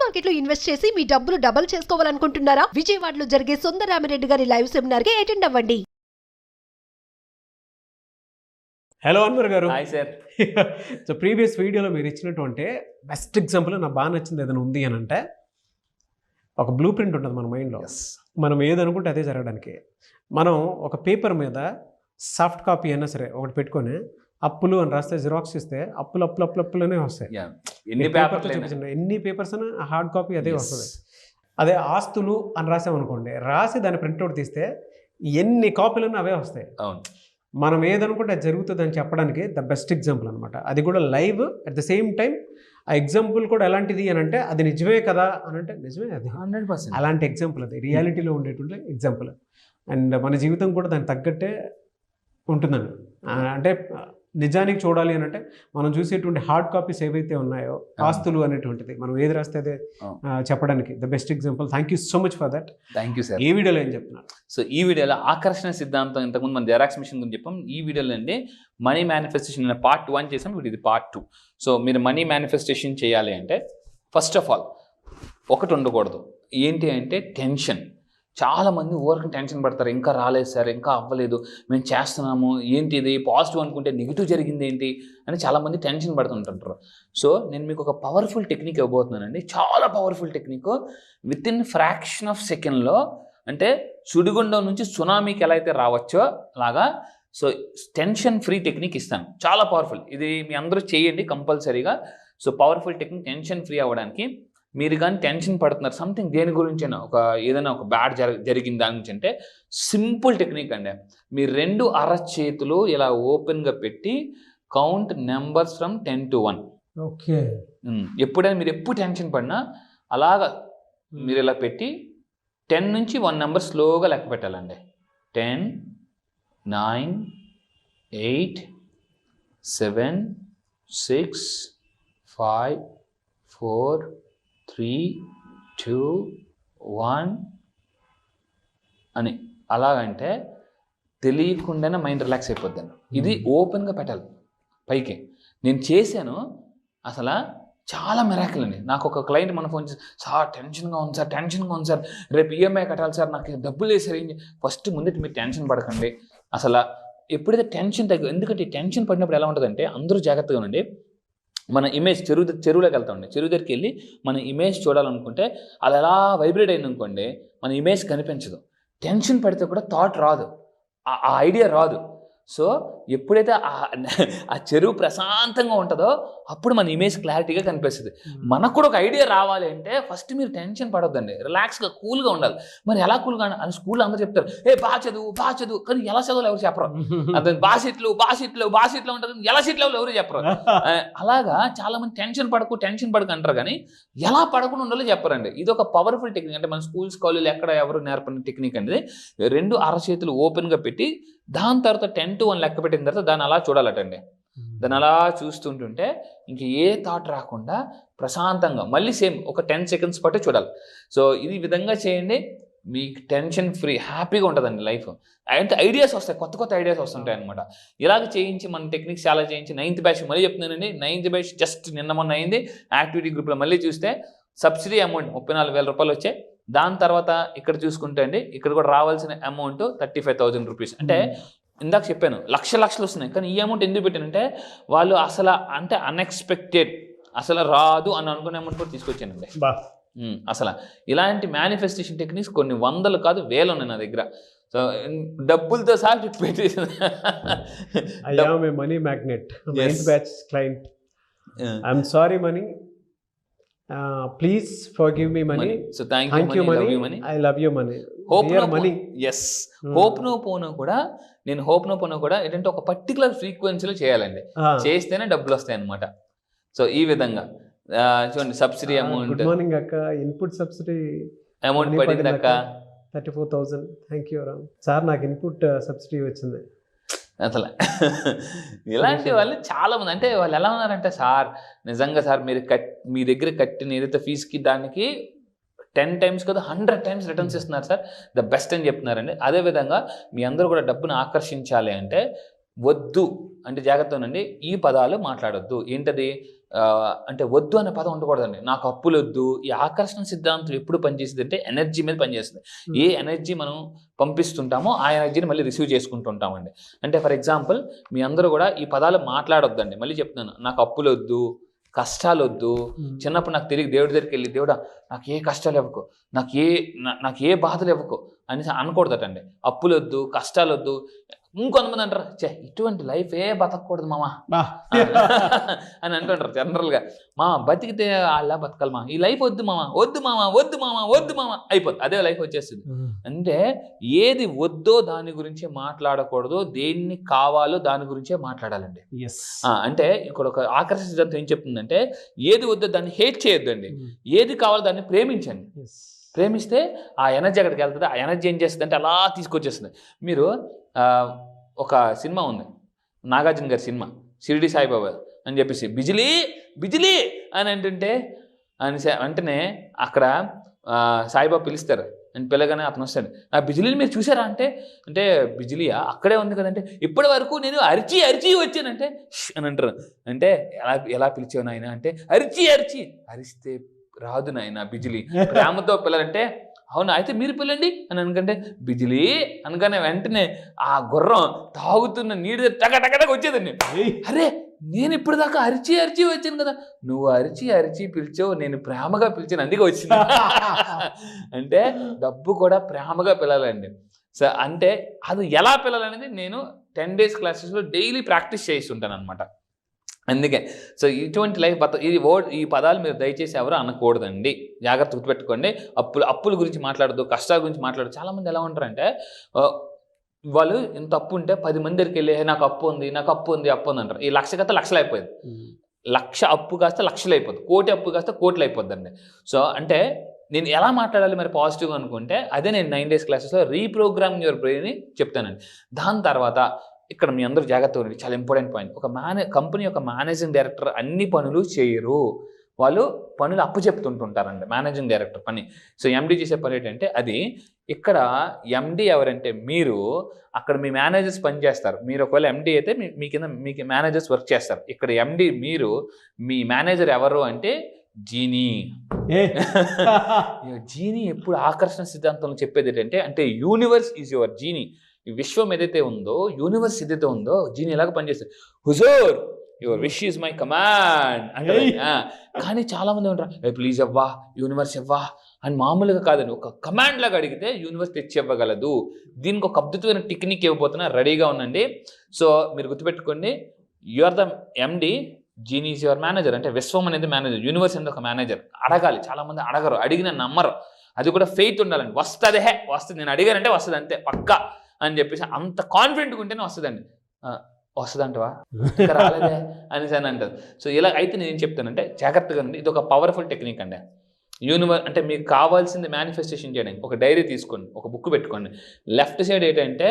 Market లో invest చేసి మీ డబ్బులు డబుల్ చేసుకోవాలనుకుంటున్నారా? విజయవాడలో జరిగే సుందరరామిరెడ్డి గారి లైవ్ సెమినార్ కి అటెండ్ అవ్వండి. హలో అన్వర్ గారు. Hi sir. సో ప్రీవియస్ వీడియోలో మీరు ఇచ్చినటువంటి బెస్ట్ ఎగ్జాంపుల్ నాకు బాగా నచ్చింది ఏదైనా ఉంది అని అంటే, ఒక బ్లూ ప్రింట్ ఉంటుంది మన మైండ్లో. మనం ఏదనుకుంటే అదే జరగడానికి. మనం ఒక పేపర్ మీద సాఫ్ట్ కాపీ అయినా సరే ఒకటి పెట్టుకొని అప్పులు అని రాస్తే, జిరాక్స్ ఇస్తే అప్పులనే వస్తాయి. ఎన్ని పేపర్లు చూపించండి, ఎన్ని పేపర్స్ అని హార్డ్ కాపీ అదే వస్తుంది. అదే ఆస్తులు అని రాసామనుకోండి, రాసి దాన్ని ప్రింట్అవుట్ తీస్తే ఎన్ని కాపీలు అవే వస్తాయి. అవును, మనం ఏదనుకుంటే అది జరుగుతుంది అని చెప్పడానికి ద బెస్ట్ ఎగ్జాంపుల్ అనమాట. అది కూడా live at the same time. ఆ ఎగ్జాంపుల్ కూడా ఎలాంటిది అని అంటే, అది నిజమే కదా అని అంటే నిజమే, అది 100% అలాంటి ఎగ్జాంపుల్, అది రియాలిటీలో ఉండేటువంటి ఎగ్జాంపుల్. అండ్ మన జీవితం కూడా దానికి తగ్గట్టే ఉంటుందండి. అంటే నిజానికి చూడాలి అని అంటే, మనం చూసేటువంటి హార్డ్ కాపీస్ ఏవైతే ఉన్నాయో, ఆస్తులు అనేటువంటిది మనం ఏది రాస్తే అదే చెప్పడానికి the best example. Thank you so much for that. Thank you sir. ఈ వీడియోలో ఏం చెప్తున్నారు? సో ఈ వీడియోలో ఆకర్షణ సిద్ధాంతం, ఇంతకుముందు మన జెరాక్స్ మిషన్ గురించి చెప్పాం. ఈ వీడియోలో అండి మనీ మేనిఫెస్టేషన్ పార్ట్ 1 చేసాం, ఇది పార్ట్ 2. సో మీరు మనీ మేనిఫెస్టేషన్ చేయాలి అంటే ఫస్ట్ ఆఫ్ ఆల్ ఒకటి ఉండకూడదు. ఏంటి అంటే టెన్షన్. చాలామంది ఊరికి టెన్షన్ పడతారు, ఇంకా రాలేదు సార్, ఇంకా అవ్వలేదు, మేము చేస్తున్నాము, ఏంటి ఇది పాజిటివ్ అనుకుంటే నెగిటివ్ జరిగింది ఏంటి అని చాలామంది టెన్షన్ పడుతుంటారు. సో నేను మీకు ఒక పవర్ఫుల్ టెక్నిక్ ఇవ్వబోతున్నానండి, చాలా powerful technique. With in fraction of సెకండ్లో, అంటే సుడిగుండం నుంచి సునామీకి ఎలా అయితే రావచ్చో అలాగా, సో టెన్షన్ ఫ్రీ టెక్నిక్ ఇస్తాను. చాలా పవర్ఫుల్, ఇది మీ అందరూ చేయండి కంపల్సరీగా. So powerful technique, tension free అవ్వడానికి. మీరు కానీ టెన్షన్ పడుతున్నారు సంథింగ్, దేని గురించైనా, ఏదైనా ఒక బ్యాడ్ జరిగింది దాని గురించి అంటే, సింపుల్ టెక్నిక్ అండి. మీరు 2 అరచేతులు ఇలా ఓపెన్గా పెట్టి count numbers from 10 to 1. Okay. ఎప్పుడైనా మీరు ఎప్పుడు టెన్షన్ పడినా అలాగా మీరు ఇలా పెట్టి 10 నుంచి 1 నెంబర్ స్లోగా లెక్క పెట్టాలండి. 10, 9, 8, 7, 6, 5, 4, 3, 2, 1 అని అలాగంటే తెలియకుండానే మైండ్ రిలాక్స్ అయిపోద్దండి. ఇది ఓపెన్గా పెట్టాలి పైకి. నేను చేశాను, అసలు చాలా మిరాకిల్ అండి. నాకు ఒక క్లయింట్ మన ఫోన్ చేసి, సార్ టెన్షన్గా ఉంది సార్, రేపు ఈఎంఐ కట్టాలి సార్, నాకు డబ్బులు వేసారు. ఫస్ట్ ముందు మీరు టెన్షన్ పడకండి. అసలు ఎప్పుడైతే టెన్షన్ ఎందుకంటే టెన్షన్ పడినప్పుడు ఎలా ఉంటుందంటే, అందరూ జాగ్రత్తగా ఉండండి. మన ఇమేజ్ చెరువులోకి వెళ్తామండి. చెరువు దగ్గరికి వెళ్ళి మన ఇమేజ్ చూడాలనుకుంటే అది ఎలా వైబ్రేట్ అయింది అనుకోండి, మన ఇమేజ్ కనిపించదు. టెన్షన్ పడితే కూడా థాట్ రాదు, ఆ ఐడియా రాదు. సో ఎప్పుడైతే ఆ చెరువు ప్రశాంతంగా ఉంటుందో అప్పుడు మన ఇమేజ్ క్లారిటీగా కనిపిస్తుంది. మనకు కూడా ఒక ఐడియా రావాలి అంటే ఫస్ట్ మీరు టెన్షన్ పడొద్దండి, రిలాక్స్గా కూల్గా ఉండాలి. మరి ఎలా కూల్గా అని స్కూల్లో అందరూ చెప్తారు, బాగా చదువు, కానీ ఎలా చదువులు ఎవరు చెప్పరు. అదే బాగా సీట్లు ఉంటుంది, ఎలా సీట్లు ఎవరు చెప్పరు. అలాగా చాలా మంది టెన్షన్ పడకు అంటారు, కానీ ఎలా పడకుండా ఉండాలో చెప్పరండి. ఇది ఒక పవర్ఫుల్ టెక్నిక్. అంటే మన స్కూల్స్ కాలేజీలు ఎక్కడ ఎవరు నేర్పని టెక్నిక్ అండి. 2 అరచేతులు ఓపెన్గా పెట్టి దాని తర్వాత 10 to 1 లెక్క పెట్టిన తర్వాత దాన్ని అలా చూడాలటండి. దాన్ని అలా చూస్తుంటుంటే ఇంక ఏ థాట్ రాకుండా ప్రశాంతంగా మళ్ళీ సేమ్ ఒక 10 seconds పాటు చూడాలి. సో ఇది విధంగా చేయండి, మీకు టెన్షన్ ఫ్రీ హ్యాపీగా ఉంటుందండి లైఫ్. అంటే ఐడియాస్ వస్తాయి, కొత్త ఐడియాస్ వస్తుంటాయి అనమాట. ఇలాగ చేయించి మన టెక్నిక్స్ చాలా చేయించి 9th బ్యాచ్ మళ్ళీ చెప్తున్నానండి. 9th బ్యాచ్ జస్ట్ మొన్న అయింది. యాక్టివిటీ గ్రూప్లో మళ్ళీ చూస్తే సబ్సిడీ అమౌంట్ 34,000 రూపాయలు వచ్చాయి. దాని తర్వాత ఇక్కడ చూసుకుంటే అండి, ఇక్కడ కూడా రావాల్సిన అమౌంట్ 35,000 రూపీస్. అంటే ఇందాక చెప్పాను లక్షలు వస్తున్నాయి, కానీ ఈ అమౌంట్ ఎందుకు పెట్టానంటే వాళ్ళు అసలు అంటే అన్ఎక్స్పెక్టెడ్, అసలు రాదు అని అనుకునే అమౌంట్ కూడా తీసుకొచ్చానండి. అసలు ఇలాంటి మేనిఫెస్టేషన్ టెక్నిక్స్ కొన్ని వందలు కాదు వేలు ఉన్నాయి నా దగ్గర. సో డబ్బులతో సహా పెట్టేసాను. Money magnet, 9th batch client. I'm sorry Money, please forgive me money. So thank you money, love you money, I love you money. Hope no money. Yes, hope no పోను కూడా నేను కూడా ఏంటంటే ఒక పర్టికులర్ ఫ్రీక్వెన్సీలో చేయాలండి. చేస్తేనే డబ్బులు వస్తాయి అన్నమాట. సో ఈ విధంగా చూడండి, సబ్సిడీ అమౌంట్. గుడ్ మార్నింగ్ అక్క, ఇన్పుట్ సబ్సిడీ అమౌంట్ పడింది అక్క 34,000. థ్యాంక్ యూ రామ్ సార్, నాకు ఇన్పుట్ సబ్సిడీ వచ్చింది. అసలు ఇలాంటి వాళ్ళు చాలా మంది, అంటే వాళ్ళు ఎలా ఉన్నారంటే, సార్ నిజంగా సార్ మీరు మీ దగ్గర కట్టిన ఏదైతే ఫీజుకి దానికి 10 times కదా 100 times రిటర్న్స్ ఇస్తున్నారు సార్, ద బెస్ట్ అని చెప్తున్నారండి. అదేవిధంగా మీ అందరూ కూడా డబ్బును ఆకర్షించాలి అంటే వద్దు అంటే జాగ్రత్తనండి, ఈ పదాలు మాట్లాడొద్దు. ఏంటది అంటే వద్దు అనే పదం ఉండకూడదండి. నాకు అప్పులు వద్దు. ఈ ఆకర్షణ సిద్ధాంతం ఎప్పుడు పనిచేస్తుంది అంటే ఎనర్జీ మీద పనిచేస్తుంది. ఏ ఎనర్జీ మనం పంపిస్తుంటామో ఆ ఎనర్జీని మళ్ళీ రిసీవ్ చేసుకుంటూ ఉంటామండి. అంటే ఫర్ ఎగ్జాంపుల్ మీ అందరూ కూడా ఈ పదాలు మాట్లాడొద్దండి. మళ్ళీ చెప్తున్నాను, నాకు అప్పులు వద్దు, కష్టాలు వద్దు. చిన్నప్పుడు నాకు తెలియదు, దేవుడి దగ్గరికి వెళ్ళి దేవుడా నాకు ఏ కష్టాలు ఇవ్వకు, నాకు ఏ బాధలు ఇవ్వకు అని అనకూడదటండి. అప్పులు వద్దు, కష్టాలు వద్దు. ఇంకొంతమంది అంటారు, చే ఇటువంటి లైఫ్ బతకూడదు మామ అని అంటుంటారు జనరల్గా. బతికితే అలా బతకాలి మా, ఈ లైఫ్ వద్దు మామ, వద్దు మామ, వద్దు మామ, వద్దు మామ అయిపోద్ది, అదే లైఫ్ వచ్చేస్తుంది. అంటే ఏది వద్దో దాని గురించి మాట్లాడకూడదు, దేన్ని కావాలో దాని గురించే మాట్లాడాలండి. అంటే ఇక్కడ ఒక ఆకర్షణ సిద్ధాంతం ఏం చెప్తుందంటే ఏది వద్దో దాన్ని హేట్ చేయొద్దండి, ఏది కావాలో దాన్ని ప్రేమించండి. ప్రేమిస్తే ఆ ఎనర్జీ అక్కడికి వెళ్తుంది. ఆ ఎనర్జీ ఏం చేస్తుంది అంటే అలా తీసుకొచ్చేస్తుంది. మీరు ఒక సినిమా ఉంది, నాగార్జున గారి సినిమా షిరిడి సాయిబాబా అని చెప్పేసి బిజిలీ బిజిలీ అని అంటుంటే వెంటనే అక్కడ సాయిబాబా పిలుస్తారు. అని పిల్లగానే అతను వస్తాడు, ఆ బిజిలీని మీరు చూసారా అంటే అంటే బిజిలీయా అక్కడే ఉంది కదంటే ఇప్పటి వరకు నేను అరిచి అరిచి వచ్చానంటే అని అంటారు. అంటే ఎలా పిలిచావు నాయన అంటే అరిస్తే రాదు నాయన బిజిలీ, ప్రేమతో పిల్లలంటే అవునా అయితే మీరు పిల్లండి అని అనుకంటే బిజిలీ అనగానే వెంటనే ఆ గుర్రం తాగుతున్న నీరు టగటగటగా వచ్చేదండి. అరే నేను ఇప్పుడు దాకా అరిచి వచ్చాను కదా, నువ్వు అరిచి పిలిచావు, నేను ప్రేమగా పిలిచాను అందుకే వచ్చింది. అంటే డబ్బు కూడా ప్రేమగా పిలాలండి. సో అంటే అది ఎలా పిలాలనేది నేను 10 days క్లాసెస్లో డైలీ ప్రాక్టీస్ చేస్తుంటాను అనమాట. అందుకే సో ఇటువంటి లైఫ్ ఈ పదాలు మీరు దయచేసి ఎవరు అనకూడదండి, జాగ్రత్త గుర్తుపెట్టుకోండి. అప్పుల గురించి మాట్లాడదు, కష్టాల గురించి మాట్లాడదు. చాలామంది ఎలా ఉంటారంటే వాళ్ళు ఇంత అప్పు ఉంటే 10 మంది దగ్గరికి వెళ్ళి నాకు అప్పు ఉంది అంటారు. ఈ లక్ష కాస్త లక్షలు అయిపోయింది, లక్ష అప్పు కాస్త లక్షలు అయిపోద్ది, కోటి అప్పు కాస్త కోట్లు అయిపోద్దండి. సో అంటే నేను ఎలా మాట్లాడాలి మరి పాజిటివ్గా అనుకుంటే అదే నేను 9 days క్లాసెస్లో రీప్రోగ్రామింగ్ యువర్ బ్రెయిన్ చెప్తానండి. దాని తర్వాత ఇక్కడ మీ అందరూ జాగ్రత్తగా ఉండండి, చాలా ఇంపార్టెంట్ పాయింట్. ఒక కంపెనీ యొక్క మేనేజింగ్ డైరెక్టర్ అన్ని పనులు చేయరు, వాళ్ళు పనులు అప్పు చెప్తుంటుంటారండి మేనేజింగ్ డైరెక్టర్ పని. సో ఎండి చేసే పని ఏంటంటే అది. ఇక్కడ ఎండి ఎవరంటే మీరు, అక్కడ మీ మేనేజర్స్ పని చేస్తారు. మీరు ఒకవేళ ఎండి అయితే మీ కింద మీకు మేనేజర్స్ వర్క్ చేస్తారు. ఇక్కడ ఎండి మీరు, మీ మేనేజర్ ఎవరు అంటే జీనీ. జీనీ ఎప్పుడు ఆకర్షణ సిద్ధాంతంలో చెప్పేది ఏంటంటే అంటే యూనివర్స్ ఈజ్ యువర్ జీనీ. ఈ విశ్వం ఏదైతే ఉందో, యూనివర్స్ ఏదైతే ఉందో జీనీ ఎలాగ పనిచేస్తుంది. Huzur your wish is my command అంటే. కానీ చాలా మంది ఉంటారు ప్లీజ్ అవ్వా యూనివర్స్ ఇవ్వా అని మామూలుగా కాదండి, ఒక కమాండ్ లాగా అడిగితే యూనివర్స్ తెచ్చి ఇవ్వగలదు. దీనికి ఒక అద్భుతమైన టెక్నిక్ ఇవ్వబోతున్నా, రెడీగా ఉండండి. సో మీరు గుర్తుపెట్టుకోండి, you are the MD, genie is your manager. అంటే విశ్వం అనేది మేనేజర్, యూనివర్స్ అనేది ఒక మేనేజర్. అడగాలి, చాలా మంది అడగరు, అడిగిన నమ్మరు. అది కూడా ఫెయిత్ ఉండాలండి. వస్తుంది నేను అడిగానంటే వస్తుంది అంతే పక్కా అని చెప్పేసి అంత కాన్ఫిడెంట్గా ఉంటేనే వస్తుందండి. వస్తుందంటవా రాలేదే అనేసి అని అంటారు. సో ఇలా అయితే నేను ఏం చెప్తానంటే జాగ్రత్తగా అండి, ఇది ఒక పవర్ఫుల్ టెక్నిక్ అండి. అంటే మీకు కావాల్సింది మేనిఫెస్టేషన్ చేయడానికి ఒక డైరీ తీసుకోండి, ఒక బుక్ పెట్టుకోండి. లెఫ్ట్ సైడ్ ఏంటంటే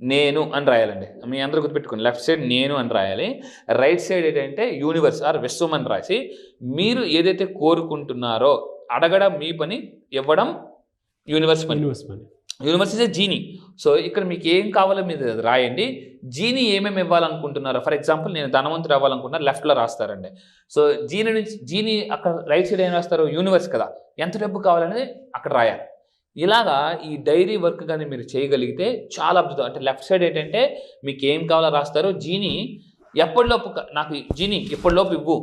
నేను అని రాయాలండి, మీ అందరూ గుర్తుపెట్టుకోండి. లెఫ్ట్ సైడ్ నేను అని రాయాలి, రైట్ సైడ్ ఏంటంటే యూనివర్స్ ఆర్ విశ్వం అని రాసి మీరు ఏదైతే కోరుకుంటున్నారో అడగడం మీ పని, ఇవ్వడం యూనివర్స్ పని. Universe is a genie. So ఇక్కడ మీకు ఏం కావాలో మీరు రాయండి. జీనీ ఏమేమి ఇవ్వాలనుకుంటున్నారో, ఫర్ ఎగ్జాంపుల్ నేను ధనవంతుడు అవ్వాలనుకుంటున్నా, లెఫ్ట్లో రాస్తారండి. సో జీనీ అక్కడ రైట్ సైడ్ ఏం రాస్తారు, యూనివర్స్ కదా, ఎంత డబ్బు కావాలనేది అక్కడ రాయాలి. ఇలాగా ఈ డైరీ వర్క్ కానీ మీరు చేయగలిగితే చాలా అద్భుతం. అంటే లెఫ్ట్ సైడ్ ఏంటంటే మీకు ఏం కావాలో రాస్తారో, జీనీ ఎప్పటిలోపు నాకు జీనీ ఎప్పటిలోపు ఇవ్వు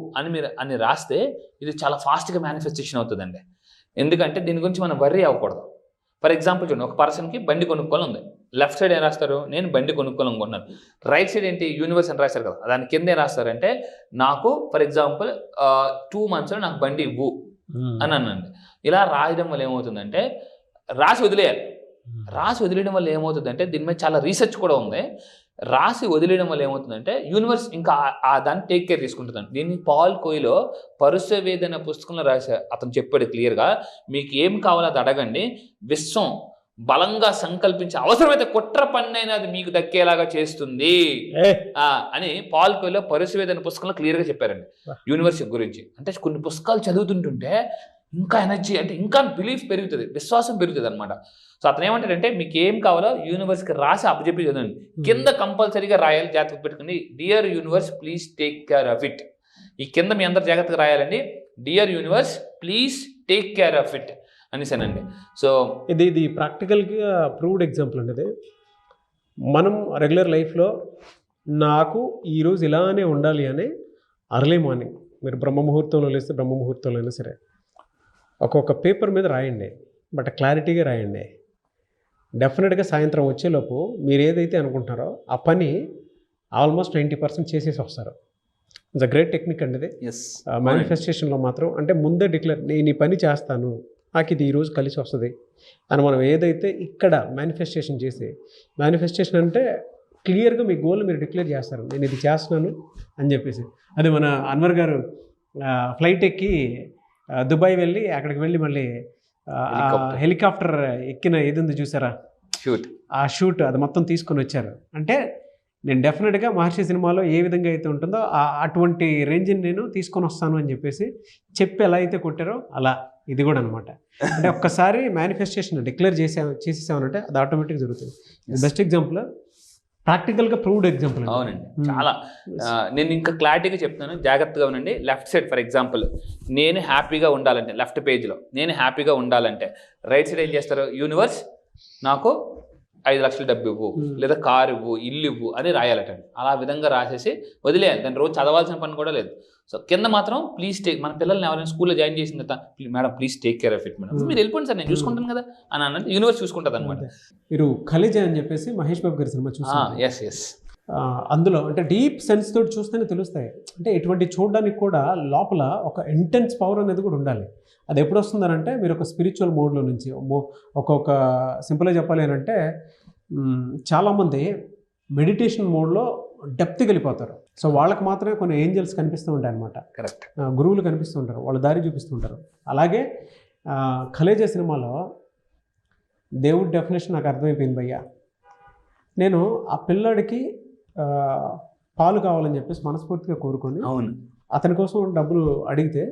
అని రాస్తే ఇది చాలా ఫాస్ట్గా మేనిఫెస్టేషన్ అవుతుందండి. ఎందుకంటే దీని గురించి మనం వర్రీ అవ్వకూడదు. ఫర్ ఎగ్జాంపుల్ చూడండి, ఒక పర్సన్కి బండి కొనుక్కోవాలి ఉంది, లెఫ్ట్ సైడ్ ఏం రాస్తారు, నేను బండి కొనుక్కోవాలనుకుంటున్నాను. రైట్ సైడ్ ఏంటి, యూనివర్స్ అని రాస్తారు కదా, దాని కింద ఏం రాస్తారంటే నాకు ఫర్ ఎగ్జాంపుల్ 2 monthsలో నాకు బండి ఇవ్వు అని అనండి. ఇలా రాయడం వల్ల ఏమవుతుందంటే రాసి వదిలేయడం వల్ల ఏమవుతుందంటే దీని మీద చాలా రీసెర్చ్ కూడా ఉంది. రాసి వదిలేయడం వల్ల ఏమవుతుందంటే యూనివర్స్ ఇంకా దాన్ని టేక్ కేర్ తీసుకుంటుందండి. దీన్ని పాల్ కోయిలో పరుసవేదన పుస్తకంలో రాశారు. అతను చెప్పాడు క్లియర్గా, మీకు ఏం కావాలో అది అడగండి, విశ్వం బలంగా సంకల్పించి అవసరమైతే కుట్ర పన్నైనా అది మీకు దక్కేలాగా చేస్తుంది అని పాల్ కోయిలో పరుసవేదన పుస్తకంలో క్లియర్గా చెప్పారండి యూనివర్స్ గురించి. అంటే కొన్ని పుస్తకాలు చదువుతుంటుంటే ఇంకా ఎనర్జీ అంటే ఇంకా బిలీఫ్ పెరుగుతుంది, విశ్వాసం పెరుగుతుంది అనమాట. సో అతను ఏమంటాడంటే మీకు ఏం కావాలో యూనివర్స్కి రాసి అప్పచెప్పి చదవండి. కింద కంపల్సరీగా రాయాలి, జాగ్రత్తగా పెట్టుకుని dear universe please take care of it. ఈ కింద మీ అందరు జాగ్రత్తగా రాయాలండి, dear universe please take care of it అనేసానండి. సో ఇది ప్రాక్టికల్గా ప్రూవ్డ్ ఎగ్జాంపుల్ అండి. ఇది మనం రెగ్యులర్ లైఫ్లో నాకు ఈరోజు ఇలానే ఉండాలి అని అర్లీ మార్నింగ్ మీరు బ్రహ్మముహూర్తంలో లేస్తే బ్రహ్మముహూర్తంలో అయినా సరే ఒక్కొక్క పేపర్ మీద రాయండి, బట్ క్లారిటీగా రాయండి. డెఫినెట్గా సాయంత్రం వచ్చేలోపు మీరు ఏదైతే అనుకుంటున్నారో ఆ పని ఆల్మోస్ట్ 90% చేసేసి వస్తారు. ఇట్స్ అ గ్రేట్ టెక్నిక్ అండి ఇది. మేనిఫెస్టేషన్లో మాత్రం అంటే ముందే డిక్లేర్, నేను ఈ పని చేస్తాను, నాకు ఇది ఈరోజు కలిసి వస్తుంది అని మనం ఏదైతే ఇక్కడ మేనిఫెస్టేషన్ చేసి, మేనిఫెస్టేషన్ అంటే క్లియర్గా మీ గోల్ మీరు డిక్లేర్ చేస్తారు, నేను ఇది చేస్తున్నాను అని చెప్పేసి. అది మన అన్వర్ గారు ఫ్లైట్ ఎక్కి దుబాయ్ వెళ్ళి అక్కడికి వెళ్ళి మళ్ళీ హెలికాప్టర్ ఎక్కిన ఏది ఉంది చూసారా, ఆ షూట్ అది మొత్తం తీసుకొని వచ్చారు. అంటే నేను డెఫినెట్గా మహర్షి సినిమాలో ఏ విధంగా అయితే ఉంటుందో అటువంటి రేంజ్ని నేను తీసుకొని వస్తాను అని చెప్పేసి చెప్పి ఎలా అయితే కొట్టారో అలా ఇది కూడా అనమాట. అంటే ఒక్కసారి మేనిఫెస్టేషన్ డిక్లేర్ చేసేసామనంటే అది ఆటోమేటిక్గా జరుగుతుంది. బెస్ట్ ఎగ్జాంపుల్, ప్రాక్టికల్గా ప్రూవ్డ్ ఎగ్జాంపుల్. అవునండి, చాలా. నేను ఇంకా క్లారిటీగా చెప్తాను, జాగ్రత్తగా ఉండండి. లెఫ్ట్ సైడ్ ఫర్ ఎగ్జాంపుల్ నేను హ్యాపీగా ఉండాలంటే, లెఫ్ట్ పేజ్లో నేను హ్యాపీగా ఉండాలంటే రైట్ సైడ్ ఏం చేస్తారు, యూనివర్స్ నాకు 5 లక్షల డబ్బు ఇవ్వు, లేదా కారు ఇవ్వు, ఇల్లు ఇవ్వు అని రాయాలటండి. అలా విధంగా రాసేసి వదిలేయాలి, దాన్ని రోజు చదవాల్సిన పని కూడా లేదు. సో కింద మాత్రం ప్లీజ్ టేక్, మన పిల్లల్ని ఎవరైనా స్కూల్లో జాయిన్ చేసిన తర్వాత madam please take care of it madam, మీరు వెళ్ళిపోండి సార్ నేను చూసుకుంటాను కదా అని అన్నట్టు యూనివర్స్ చూసుకుంటుంది అనమాట. మీరు ఖలేజా అని చెప్పేసి మహేష్ బాబు గారి సినిమా చూసారు? ఎస్. అందులో అంటే డీప్ సెన్స్ తోటి చూస్తేనే తెలుస్తాయి. అంటే ఇటువంటి చూడడానికి కూడా లోపల ఒక ఇంటెన్స్ పవర్ అనేది కూడా ఉండాలి. అది ఎప్పుడు వస్తుందనంటే మీరు ఒక స్పిరిచువల్ మోడ్లో నుంచి ఒక్కొక్క సింపుల్గా చెప్పాలి అని అంటే చాలామంది మెడిటేషన్ మోడ్లో డెప్త్కి వెళ్ళిపోతారు. సో వాళ్ళకి మాత్రమే కొన్ని ఏంజల్స్ కనిపిస్తూ ఉంటాయి అన్నమాట. కరెక్ట్. గురువులు కనిపిస్తూ ఉంటారు, వాళ్ళు దారి చూపిస్తూ ఉంటారు. అలాగే ఖలేజా సినిమాలో దేవుడి డెఫినేషన్ నాకు అర్థమైపోయింది భయ్యా. నేను ఆ పిల్లాడికి పాలు కావాలని చెప్పేసి మనస్ఫూర్తిగా కోరుకొని అతని కోసం డబ్బులు అడిగితే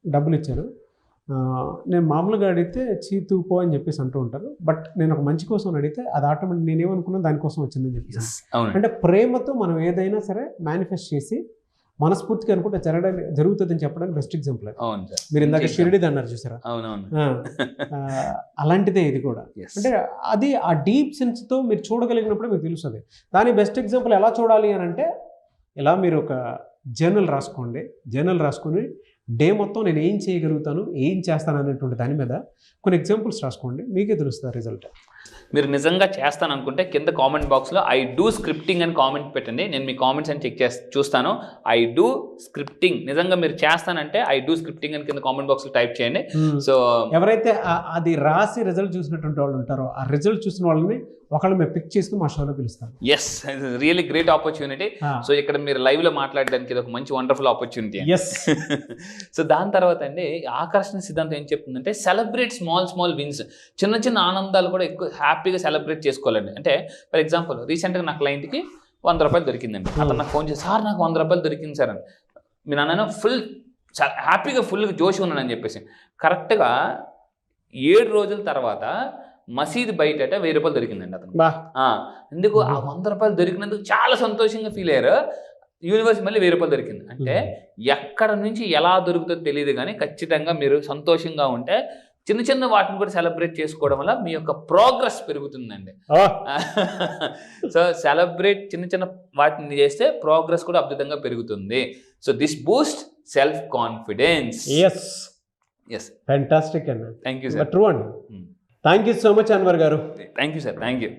డబ్బులు ఇచ్చారు. నేను మామూలుగా అడిగితే చీతూపో అని చెప్పేసి అంటూ ఉంటారు, బట్ నేను ఒక మంచి కోసం అడిగితే అది ఆటోమేటిక్ నేనేమనుకున్నా దానికోసం వచ్చిందని చెప్పేసి. అంటే ప్రేమతో మనం ఏదైనా సరే మేనిఫెస్ట్ చేసి మనస్ఫూర్తిగా అనుకుంటే జరుగుతుందని చెప్పడానికి బెస్ట్ ఎగ్జాంపుల్. మీరు ఇందాక షిరిడిది అన్నారు చూసారా, అలాంటిదే ఇది కూడా. అంటే అది ఆ డీప్ సెన్స్తో మీరు చూడగలిగినప్పుడు మీకు తెలుస్తుంది. దాని బెస్ట్ ఎగ్జాంపుల్ ఎలా చూడాలి అని అంటే, ఇలా మీరు ఒక జర్నల్ రాసుకోండి. జర్నల్ రాసుకొని డే మొత్తం నేను ఏం చేయగలుగుతాను, ఏం చేస్తాను అనేటువంటి దాని మీద కొన్ని ఎగ్జాంపుల్స్ రాసుకోండి, మీకే తెలుస్తుంది రిజల్ట్. మీరు నిజంగా చేస్తాను అనుకుంటే కింద కామెంట్ బాక్స్లో ఐ డూ స్క్రిప్టింగ్ అని కామెంట్ పెట్టండి. నేను మీ కామెంట్స్ అని చెక్ చూస్తాను. ఐ డూ స్క్రిప్టింగ్, నిజంగా మీరు చేస్తానంటే ఐ డూ స్క్రిప్టింగ్ అని కింద కామెంట్ బాక్స్లో టైప్ చేయండి. సో ఎవరైతే అది రాసి రిజల్ట్ చూసినటువంటి వాళ్ళు ఉంటారో, ఆ రిజల్ట్ చూసిన వాళ్ళని ఒకళ్ళు మేము పిక్ చేసుకుని మా షోలో పిలుస్తాం. Yes, really great opportunity. So ఇక్కడ మీరు లైవ్లో మాట్లాడడానికి ఇది ఒక మంచి వండర్ఫుల్ ఆపర్చునిటీ. సో దాని తర్వాత అండి ఆకర్షణ సిద్ధాంతం ఏం చెప్తుందంటే, సెలబ్రేట్ స్మాల్ విన్స్. చిన్న చిన్న ఆనందాలు కూడా ఎక్కువ హ్యాపీగా సెలబ్రేట్ చేసుకోవాలండి. అంటే ఫర్ ఎగ్జాంపుల్ రీసెంట్గా నా క్లయింట్కి 100 రూపాయలు దొరికిందండి. అతను నాకు ఫోన్ చేసి, సార్ నాకు 100 రూపాయలు దొరికింది సార్ అని. మీ నాన్న ఫుల్ హ్యాపీగా ఫుల్గా జోషి ఉన్నానని చెప్పేసి, కరెక్ట్గా 7 రోజుల తర్వాత మసీదు బయట 1000 రూపాయలు దొరికిందండి అతను. ఎందుకు ఆ 100 రూపాయలు దొరికినందుకు చాలా సంతోషంగా ఫీల్ అయ్యారు. యూనివర్స్ మళ్ళీ 1000 రూపాయలు దొరికింది. అంటే ఎక్కడ నుంచి ఎలా దొరుకుతుందో తెలియదు, కానీ ఖచ్చితంగా మీరు సంతోషంగా ఉంటే చిన్న చిన్న వాటిని కూడా సెలబ్రేట్ చేసుకోవడం వల్ల మీ యొక్క ప్రోగ్రెస్ పెరుగుతుందండి. సో సెలబ్రేట్ చిన్న చిన్న వాటిని చేస్తే ప్రోగ్రెస్ కూడా అద్భుతంగా పెరుగుతుంది. So this boost self confidence. Yes, fantastic అండి. Thank you sir. ట్రూ అండి. Thank you so much Anwar garu. Thank you sir. Thank you.